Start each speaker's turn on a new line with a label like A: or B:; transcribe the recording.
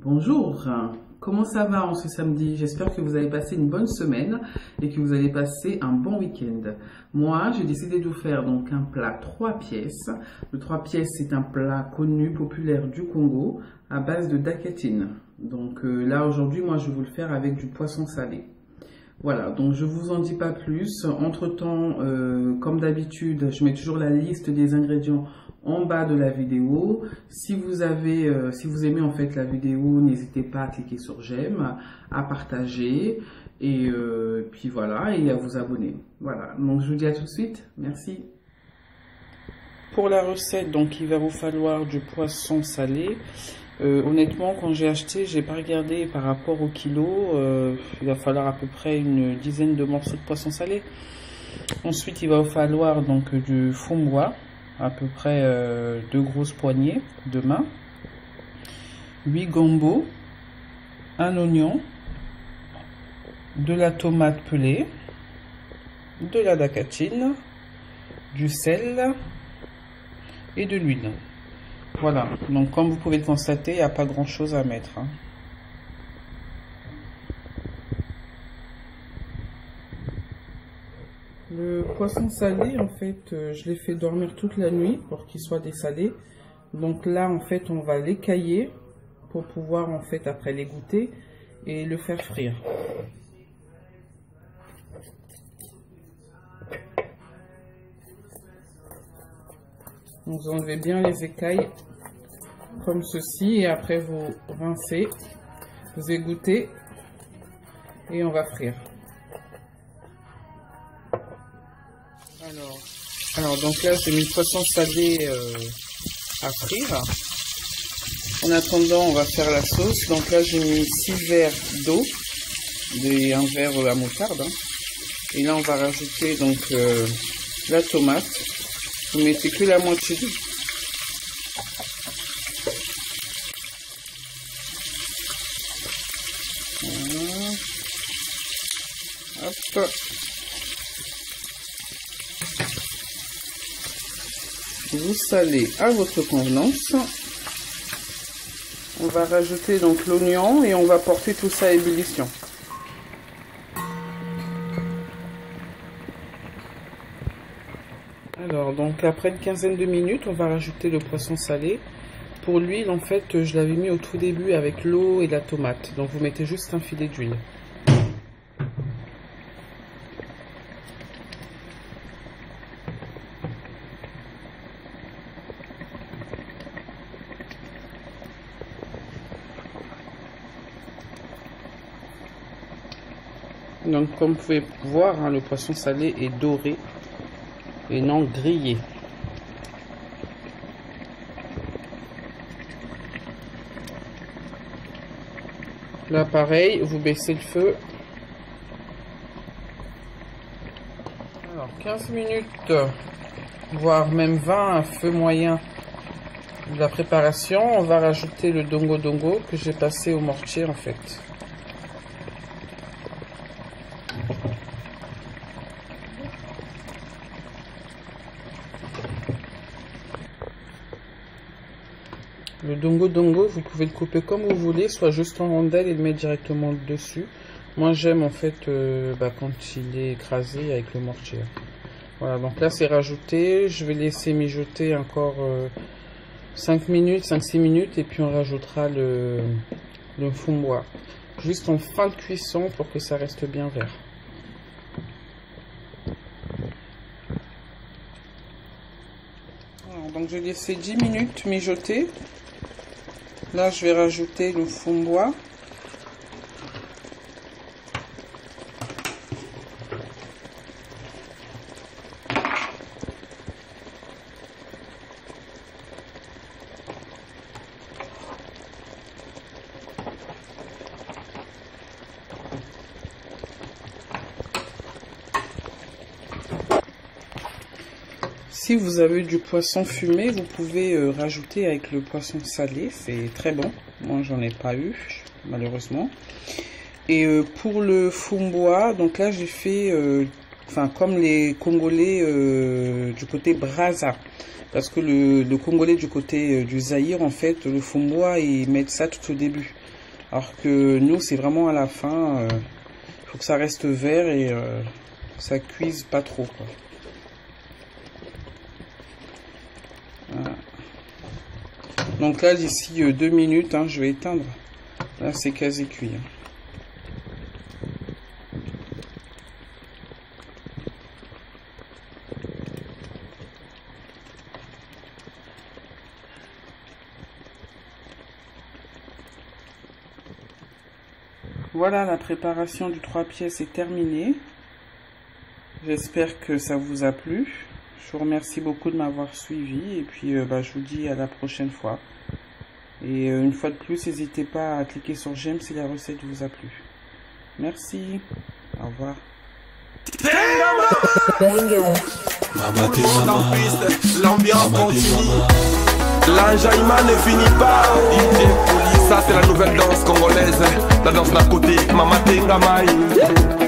A: Bonjour, comment ça va en ce samedi? J'espère que vous avez passé une bonne semaine et que vous allez passer un bon week-end. Moi, j'ai décidé de vous faire donc un plat 3 pièces. Le 3 pièces, c'est un plat connu, populaire du Congo à base de dakatine. Donc là, aujourd'hui, moi, je vais vous le faire avec du poisson salé. Voilà, donc je vous en dis pas plus. Entre-temps, comme d'habitude, je mets toujours la liste des ingrédients en bas de la vidéo. Si vous aimez en fait la vidéo, n'hésitez pas à cliquer sur j'aime, à partager et puis voilà, et à vous abonner. Voilà, donc je vous dis à tout de suite. Merci. Pour la recette, donc il va vous falloir du poisson salé. Honnêtement, quand j'ai acheté, j'ai pas regardé par rapport au kilo. Il va falloir à peu près une dizaine de morceaux de poisson salé. Ensuite, il va vous falloir donc du fombois, à peu près 2 grosses poignées de main, 8 gambos, un oignon, de la tomate pelée, de la dakatine, du sel et de l'huile. Voilà, donc comme vous pouvez le constater, il n'y a pas grand chose à mettre. Le poisson salé, en fait, je l'ai fait dormir toute la nuit pour qu'il soit dessalé. Donc là, en fait, on va l'écailler pour pouvoir, en fait, après l'égoutter et le faire frire. Vous enlevez bien les écailles comme ceci et après vous rincez, vous égouttez et on va frire. Alors donc là j'ai mis le poisson salé à frire. En attendant on va faire la sauce. Donc là j'ai mis 6 verres d'eau, un verre à moutarde. Et là on va rajouter donc la tomate. Vous mettez que la moitié d'eau. Hop. Vous salez à votre convenance. On va rajouter donc l'oignon et on va porter tout ça à ébullition. Alors donc après une quinzaine de minutes, on va rajouter le poisson salé. Pour l'huile, en fait, je l'avais mis au tout début avec l'eau et la tomate. Donc vous mettez juste un filet d'huile. Donc comme vous pouvez voir, le poisson salé est doré et non grillé. Là pareil, vous baissez le feu. Alors 15 minutes, voire même 20 à feu moyen de la préparation. On va rajouter le dongo dongo que j'ai passé au mortier en fait. Le dongo dongo, vous pouvez le couper comme vous voulez, soit juste en rondelles et le mettre directement dessus. Moi j'aime en fait quand il est écrasé avec le mortier. Voilà, donc là c'est rajouté. Je vais laisser mijoter encore 5 minutes, 5-6 minutes et puis on rajoutera le fombois. Juste en fin de cuisson pour que ça reste bien vert. Alors, donc j'ai laissé 10 minutes mijoter. Là, je vais rajouter le fombois. Si vous avez du poisson fumé, vous pouvez rajouter avec le poisson salé, c'est très bon. Moi, j'en ai pas eu, malheureusement. Et pour le fombois, donc là, j'ai fait, comme les Congolais du côté Brazza. Parce que le Congolais du côté du Zaïre, en fait, le fombois, ils mettent ça tout au début. Alors que nous, c'est vraiment à la fin. Il faut que ça reste vert et ça cuise pas trop, quoi. Voilà. Donc là, d'ici 2 minutes, hein, je vais éteindre. Là, c'est quasi cuit. Hein. Voilà, la préparation du 3 pièces est terminée. J'espère que ça vous a plu. Je vous remercie beaucoup de m'avoir suivi. Et puis, je vous dis à la prochaine fois. Et une fois de plus, n'hésitez pas à cliquer sur j'aime si la recette vous a plu. Merci. Au revoir.
B: L'ambiance continue. L'enjaillement ne finit pas. Ça c'est la nouvelle danse congolaise. La danse d'à côté, Mama Tenga Mai.